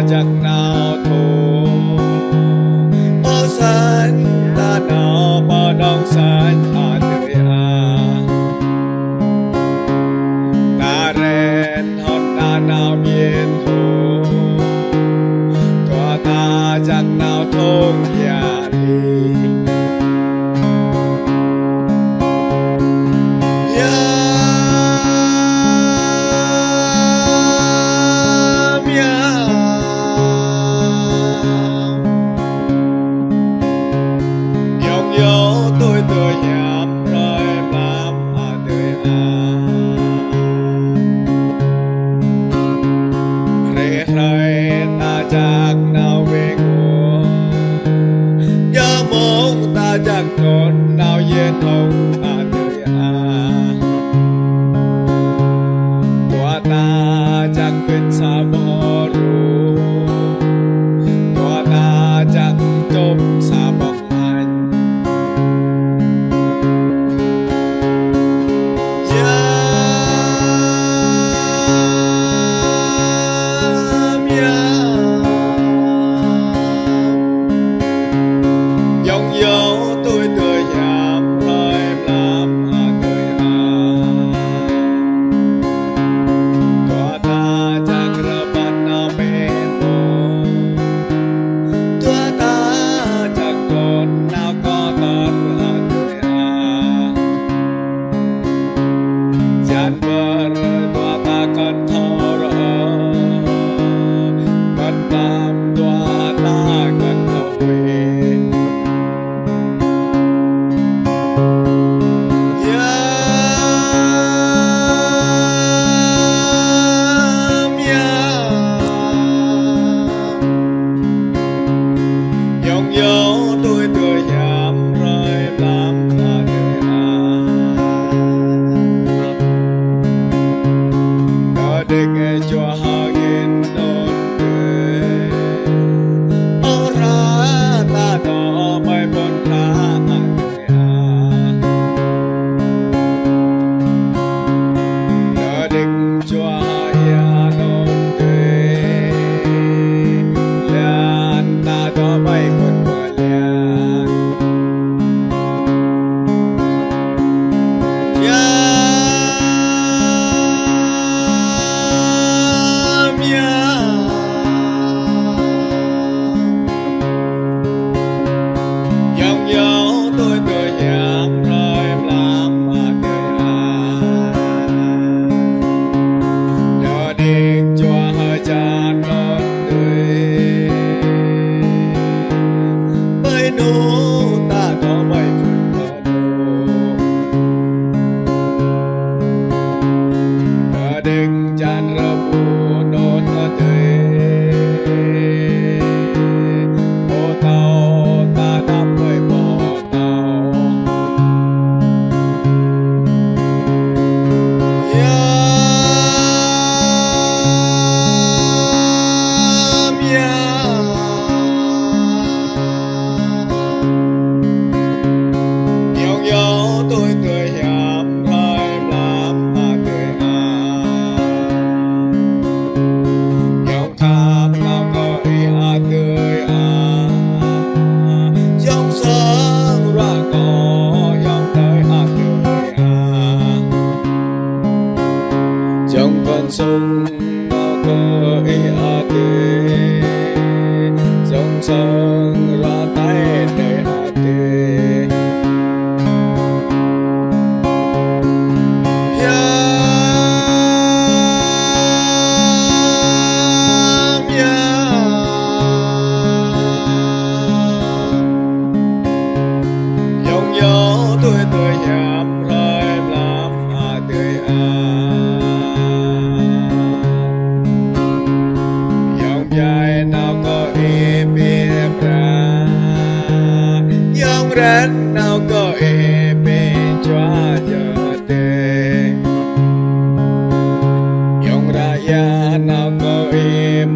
chắc nào thù ô san ta nào bao đông san ta tươi ta ren hòn ta nào biên thù tua ta chắc nào thông nhà đi chắc nào về ngủ nhớ mong ta chắc nôn nào yên hồng tươi tua ta chắc khuyên xa bỏ ru tua ta chắc chốt xa bọc anh sông nào có ý tê dòng sông ra tay để tê dòng gió tuổi tuổi nhảm rơi làm tươi dài nào có im im ra dòng rắn nào có im im cho giờ tê dòng ra ya nào có im